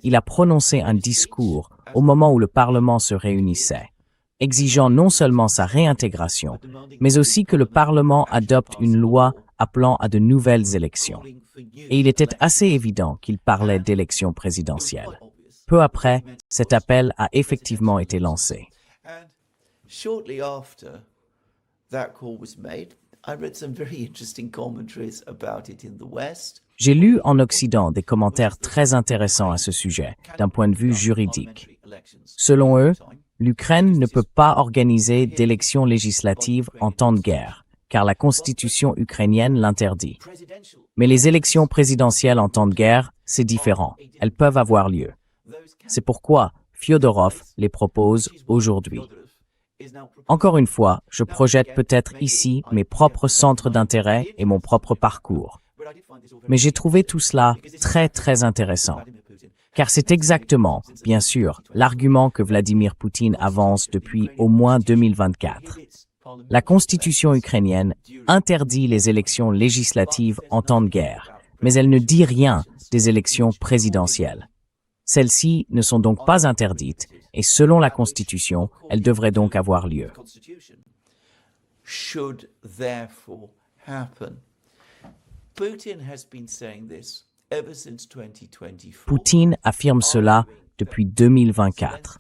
Il a prononcé un discours au moment où le Parlement se réunissait, exigeant non seulement sa réintégration, mais aussi que le Parlement adopte une loi appelant à de nouvelles élections. Et il était assez évident qu'il parlait d'élections présidentielles. Peu après, cet appel a effectivement été lancé. J'ai lu en Occident des commentaires très intéressants à ce sujet, d'un point de vue juridique. Selon eux, l'Ukraine ne peut pas organiser d'élections législatives en temps de guerre, car la constitution ukrainienne l'interdit. Mais les élections présidentielles en temps de guerre, c'est différent. Elles peuvent avoir lieu. C'est pourquoi Fyodorov les propose aujourd'hui. Encore une fois, je projette peut-être ici mes propres centres d'intérêt et mon propre parcours. Mais j'ai trouvé tout cela très très intéressant. Car c'est exactement, bien sûr, l'argument que Vladimir Poutine avance depuis au moins 2024. La constitution ukrainienne interdit les élections législatives en temps de guerre, mais elle ne dit rien des élections présidentielles. Celles-ci ne sont donc pas interdites et selon la Constitution, elles devraient donc avoir lieu. Poutine affirme cela depuis 2024.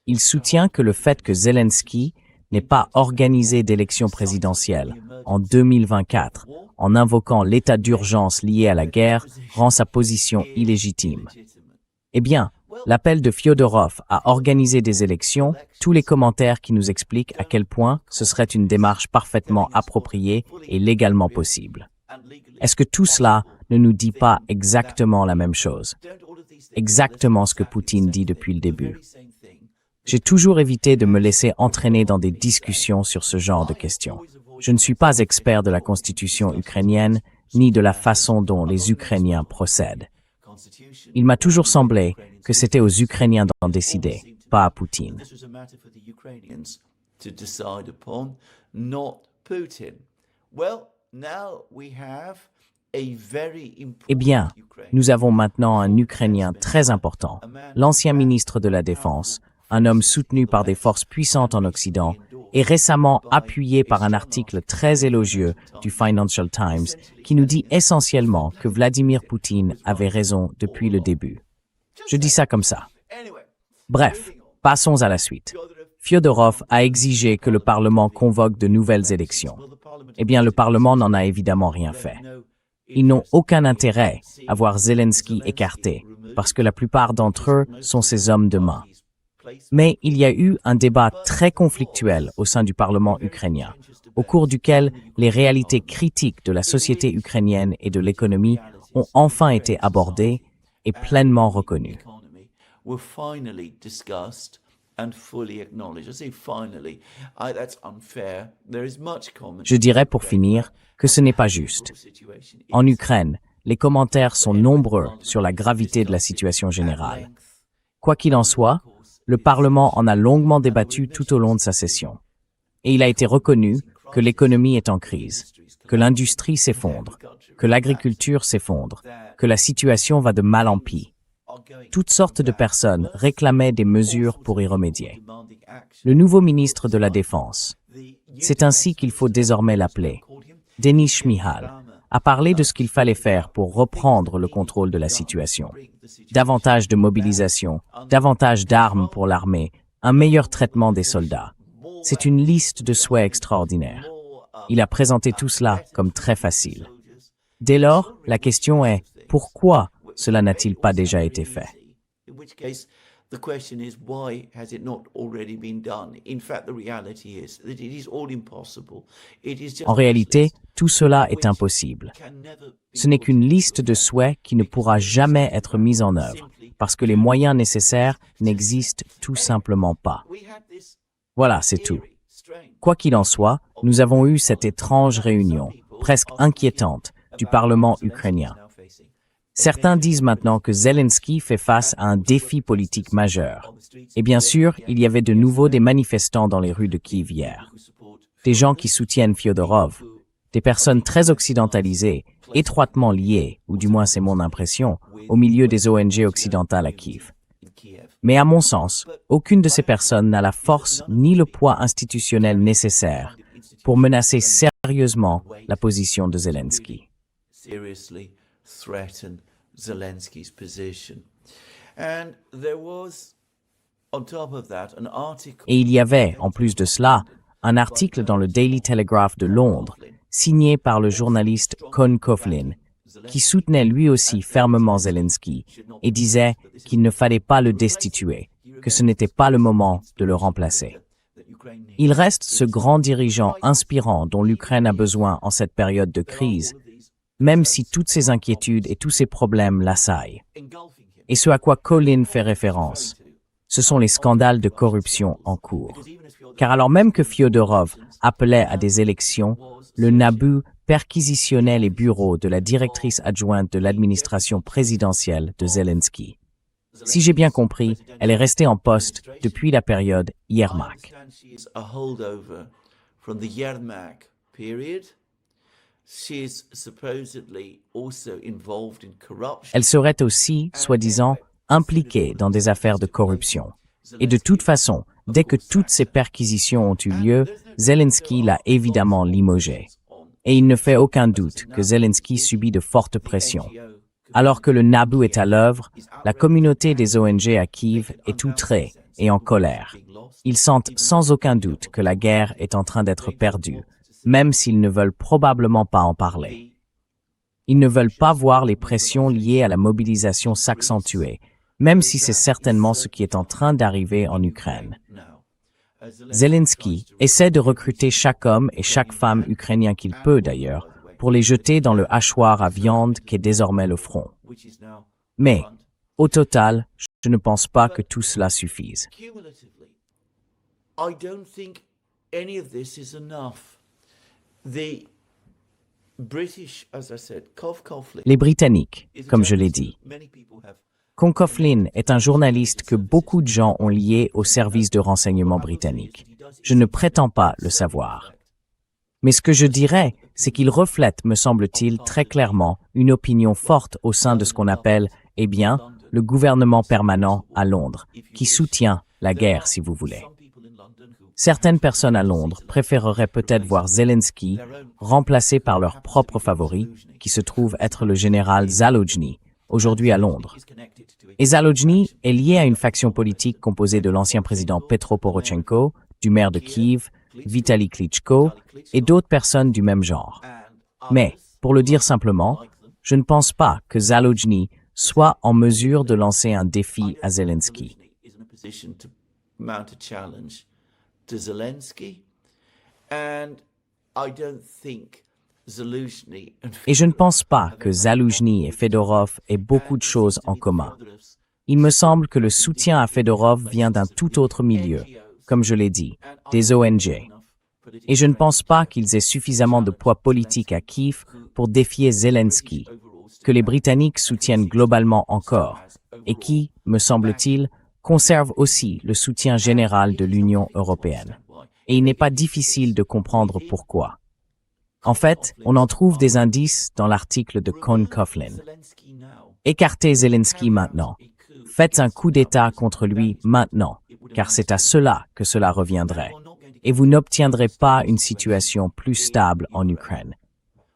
Il soutient que le fait que Zelensky n'ait pas organisé d'élections présidentielles en 2024 en invoquant l'état d'urgence lié à la guerre rend sa position illégitime. Eh bien, l'appel de Fyodorov à organiser des élections, tous les commentaires qui nous expliquent à quel point ce serait une démarche parfaitement appropriée et légalement possible. Est-ce que tout cela ne nous dit pas exactement la même chose? Exactement ce que Poutine dit depuis le début. J'ai toujours évité de me laisser entraîner dans des discussions sur ce genre de questions. Je ne suis pas expert de la constitution ukrainienne, ni de la façon dont les Ukrainiens procèdent. Il m'a toujours semblé que c'était aux Ukrainiens d'en décider, pas à Poutine. Eh bien, nous avons maintenant un Ukrainien très important, l'ancien ministre de la Défense, un homme soutenu par des forces puissantes en Occident et récemment appuyé par un article très élogieux du Financial Times qui nous dit essentiellement que Vladimir Poutine avait raison depuis le début. Je dis ça comme ça. Bref, passons à la suite. Fyodorov a exigé que le Parlement convoque de nouvelles élections. Eh bien, le Parlement n'en a évidemment rien fait. Ils n'ont aucun intérêt à voir Zelensky écarté, parce que la plupart d'entre eux sont ses hommes de main. Mais il y a eu un débat très conflictuel au sein du Parlement ukrainien, au cours duquel les réalités critiques de la société ukrainienne et de l'économie ont enfin été abordées et pleinement reconnues. Je dirais pour finir que ce n'est pas juste. En Ukraine, les commentaires sont nombreux sur la gravité de la situation générale. Quoi qu'il en soit, le Parlement en a longuement débattu tout au long de sa session. Et il a été reconnu que l'économie est en crise, que l'industrie s'effondre, que l'agriculture s'effondre, que la situation va de mal en pis. Toutes sortes de personnes réclamaient des mesures pour y remédier. Le nouveau ministre de la Défense, c'est ainsi qu'il faut désormais l'appeler, Denis Shmyhal, a parlé de ce qu'il fallait faire pour reprendre le contrôle de la situation. Davantage de mobilisation, davantage d'armes pour l'armée, un meilleur traitement des soldats. C'est une liste de souhaits extraordinaires. Il a présenté tout cela comme très facile. Dès lors, la question est, pourquoi cela n'a-t-il pas déjà été fait? The question is, why has it not already been done? In fact, the reality is that it is all impossible. It is just En réalité, tout cela est impossible. Ce n'est qu'une liste de souhaits qui ne pourra jamais être mise en œuvre, parce que les moyens nécessaires n'existent tout simplement pas. Voilà, c'est tout. Quoi qu'il en soit, nous avons eu cette étrange réunion, presque inquiétante, du Parlement ukrainien. Certains disent maintenant que Zelensky fait face à un défi politique majeur. Et bien sûr, il y avait de nouveau des manifestants dans les rues de Kiev hier. Des gens qui soutiennent Fyodorov, des personnes très occidentalisées, étroitement liées, ou du moins c'est mon impression, au milieu des ONG occidentales à Kiev. Mais à mon sens, aucune de ces personnes n'a la force ni le poids institutionnel nécessaire pour menacer sérieusement la position de Zelensky. Threaten Zelensky's position. And there was, on top of that, an article. Et il y avait, en plus de cela, un article dans le Daily Telegraph de Londres, signé par le journaliste Con Coughlin, qui soutenait lui aussi fermement Zelensky et disait qu'il ne fallait pas le destituer, que ce n'était pas le moment de le remplacer. Il reste ce grand dirigeant inspirant dont l'Ukraine a besoin en cette période de crise, même si toutes ces inquiétudes et tous ces problèmes l'assaillent. Et ce à quoi Colin fait référence, ce sont les scandales de corruption en cours. Car alors même que Fyodorov appelait à des élections, le NABU perquisitionnait les bureaux de la directrice adjointe de l'administration présidentielle de Zelensky. Si j'ai bien compris, elle est restée en poste depuis la période Yermak. Elle serait aussi, soi-disant, impliquée dans des affaires de corruption. Et de toute façon, dès que toutes ces perquisitions ont eu lieu, Zelensky l'a évidemment limogée. Et il ne fait aucun doute que Zelensky subit de fortes pressions. Alors que le NABU est à l'œuvre, la communauté des ONG à Kiev est outrée et en colère. Ils sentent sans aucun doute que la guerre est en train d'être perdue, même s'ils ne veulent probablement pas en parler. Ils ne veulent pas voir les pressions liées à la mobilisation s'accentuer, même si c'est certainement ce qui est en train d'arriver en Ukraine. Zelensky essaie de recruter chaque homme et chaque femme ukrainien qu'il peut d'ailleurs, pour les jeter dans le hachoir à viande qu'est désormais le front. Mais, au total, je ne pense pas que tout cela suffise. Les Britanniques, comme je l'ai dit. Con Coughlin est un journaliste que beaucoup de gens ont lié au service de renseignement britannique. Je ne prétends pas le savoir. Mais ce que je dirais, c'est qu'il reflète, me semble-t-il, très clairement une opinion forte au sein de ce qu'on appelle, eh bien, le gouvernement permanent à Londres, qui soutient la guerre, si vous voulez. Certaines personnes à Londres préféreraient peut-être voir Zelensky remplacé par leur propre favori, qui se trouve être le général Zaluzhny, aujourd'hui à Londres. Et Zaluzhny est lié à une faction politique composée de l'ancien président Petro Poroshenko, du maire de Kiev, Vitaly Klitschko et d'autres personnes du même genre. Mais, pour le dire simplement, je ne pense pas que Zaluzhny soit en mesure de lancer un défi à Zelensky. Et je ne pense pas que Zaluzhny et Fedorov aient beaucoup de choses en commun. Il me semble que le soutien à Fedorov vient d'un tout autre milieu, comme je l'ai dit, des ONG. Et je ne pense pas qu'ils aient suffisamment de poids politique à Kiev pour défier Zelensky, que les Britanniques soutiennent globalement encore, et qui, me semble-t-il, conserve aussi le soutien général de l'Union européenne. Et il n'est pas difficile de comprendre pourquoi. En fait, on en trouve des indices dans l'article de Con Coughlin. Écartez Zelensky maintenant. Faites un coup d'État contre lui maintenant, car c'est à cela que cela reviendrait. Et vous n'obtiendrez pas une situation plus stable en Ukraine.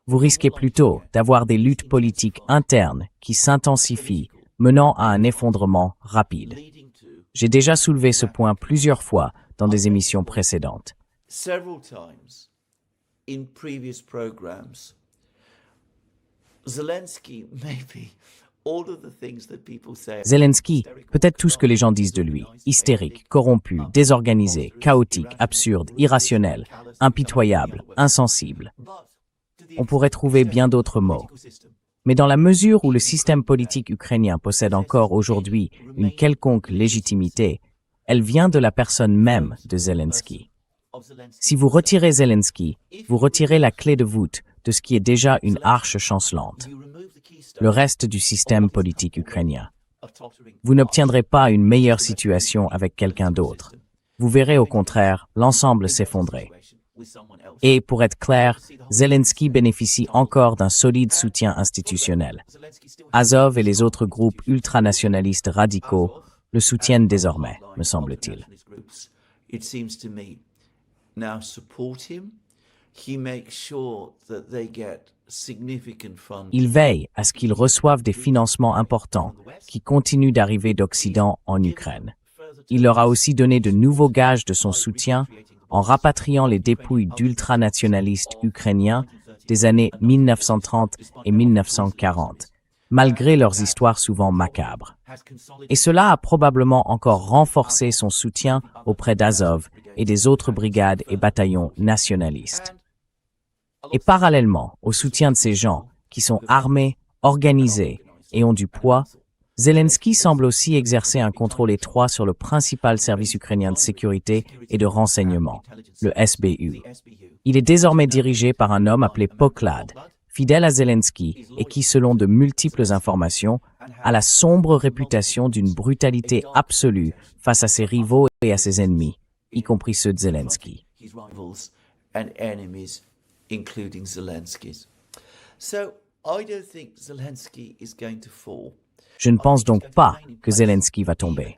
Vous risquez plutôt d'avoir des luttes politiques internes qui s'intensifient, menant à un effondrement rapide. J'ai déjà soulevé ce point plusieurs fois dans des émissions précédentes. In previous programs, Zelensky, maybe all of the things that people say. Zelensky, peut-être tout ce que les gens disent de lui, hystérique, corrompu, désorganisé, chaotique, absurde, irrationnel, impitoyable, insensible. On pourrait trouver bien d'autres mots. Mais dans la mesure où le système politique ukrainien possède encore aujourd'hui une quelconque légitimité, elle vient de la personne même de Zelensky. Si vous retirez Zelensky, vous retirez la clé de voûte de ce qui est déjà une arche chancelante, le reste du système politique ukrainien. Vous n'obtiendrez pas une meilleure situation avec quelqu'un d'autre. Vous verrez au contraire l'ensemble s'effondrer. Et pour être clair, Zelensky bénéficie encore d'un solide soutien institutionnel. Azov et les autres groupes ultranationalistes radicaux le soutiennent désormais, me semble-t-il. Now support him. He makes sure that they get significant funds. Il veille à ce qu'ils reçoivent des financements importants qui continuent d'arriver d'Occident en Ukraine. Il leur a aussi donné de nouveaux gages de son soutien en rapatriant les dépouilles d'ultranationalistes ukrainiens des années 1930 et 1940, malgré leurs histoires souvent macabres. Et cela a probablement encore renforcé son soutien auprès d'Azov et des autres brigades et bataillons nationalistes. Et parallèlement au soutien de ces gens qui sont armés, organisés et ont du poids, Zelensky semble aussi exercer un contrôle étroit sur le principal service ukrainien de sécurité et de renseignement, le SBU. Il est désormais dirigé par un homme appelé Poklad, fidèle à Zelensky et qui, selon de multiples informations, a la sombre réputation d'une brutalité absolue face à ses rivaux et à ses ennemis, y compris ceux de Zelensky. Je ne pense donc pas que Zelensky va tomber.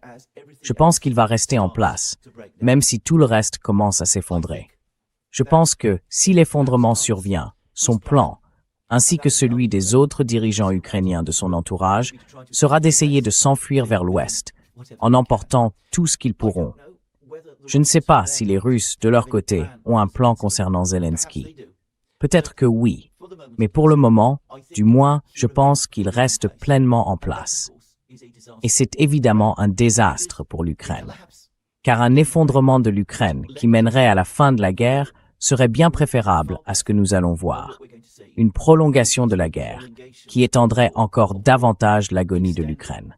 Je pense qu'il va rester en place, même si tout le reste commence à s'effondrer. Je pense que, si l'effondrement survient, son plan, ainsi que celui des autres dirigeants ukrainiens de son entourage, sera d'essayer de s'enfuir vers l'ouest, en emportant tout ce qu'ils pourront. Je ne sais pas si les Russes, de leur côté, ont un plan concernant Zelensky. Peut-être que oui, mais pour le moment, du moins, je pense qu'il reste pleinement en place. Et c'est évidemment un désastre pour l'Ukraine. Car un effondrement de l'Ukraine qui mènerait à la fin de la guerre serait bien préférable à ce que nous allons voir. Une prolongation de la guerre qui étendrait encore davantage l'agonie de l'Ukraine.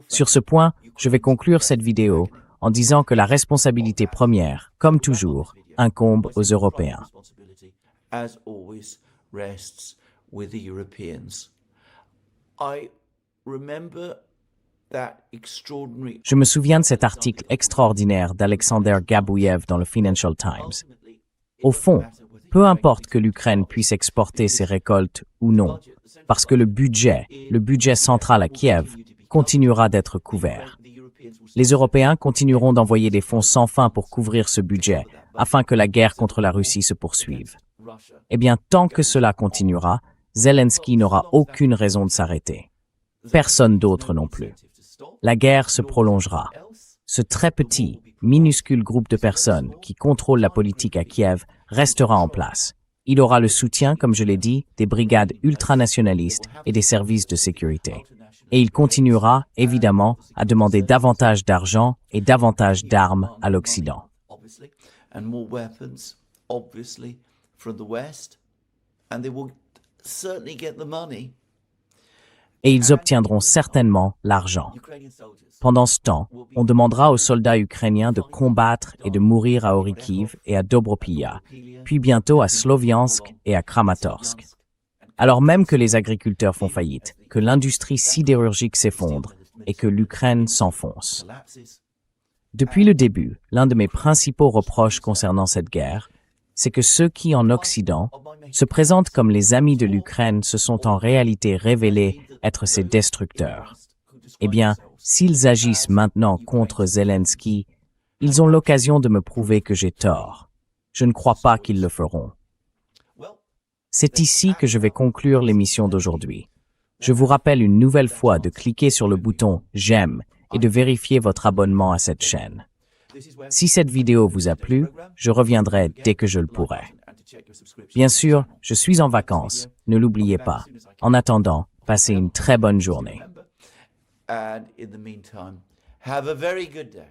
Sur ce point, je vais conclure cette vidéo en disant que la responsabilité première, comme toujours, incombe aux Européens. Je me souviens de cet article extraordinaire d'Alexander Gabuyev dans le Financial Times. Au fond, peu importe que l'Ukraine puisse exporter ses récoltes ou non, parce que le budget central à Kiev, continuera d'être couvert. Les Européens continueront d'envoyer des fonds sans fin pour couvrir ce budget, afin que la guerre contre la Russie se poursuive. Eh bien, tant que cela continuera, Zelensky n'aura aucune raison de s'arrêter. Personne d'autre non plus. La guerre se prolongera. ce très petit, minuscule groupe de personnes qui contrôlent la politique à Kiev restera en place. Il aura le soutien, comme je l'ai dit, des brigades ultranationalistes et des services de sécurité. Et il continuera, évidemment, à demander davantage d'argent et davantage d'armes à l'Occident. And more weapons, obviously, from the West, and they will certainly get the money. Et ils obtiendront certainement l'argent. Pendant ce temps, on demandera aux soldats ukrainiens de combattre et de mourir à Orikiv et à Dobropilla, puis bientôt à Sloviansk et à Kramatorsk. Alors même que les agriculteurs font faillite, que l'industrie sidérurgique s'effondre et que l'Ukraine s'enfonce. Depuis le début, l'un de mes principaux reproches concernant cette guerre, c'est que ceux qui, en Occident, se présentent comme les amis de l'Ukraine se sont en réalité révélés être ses destructeurs. Eh bien, s'ils agissent maintenant contre Zelensky, ils ont l'occasion de me prouver que j'ai tort. Je ne crois pas qu'ils le feront. C'est ici que je vais conclure l'émission d'aujourd'hui. Je vous rappelle une nouvelle fois de cliquer sur le bouton « J'aime » et de vérifier votre abonnement à cette chaîne. Si cette vidéo vous a plu, je reviendrai dès que je le pourrai. Bien sûr, je suis en vacances, ne l'oubliez pas. En attendant, passez une très bonne journée. And in the meantime, have a very good day.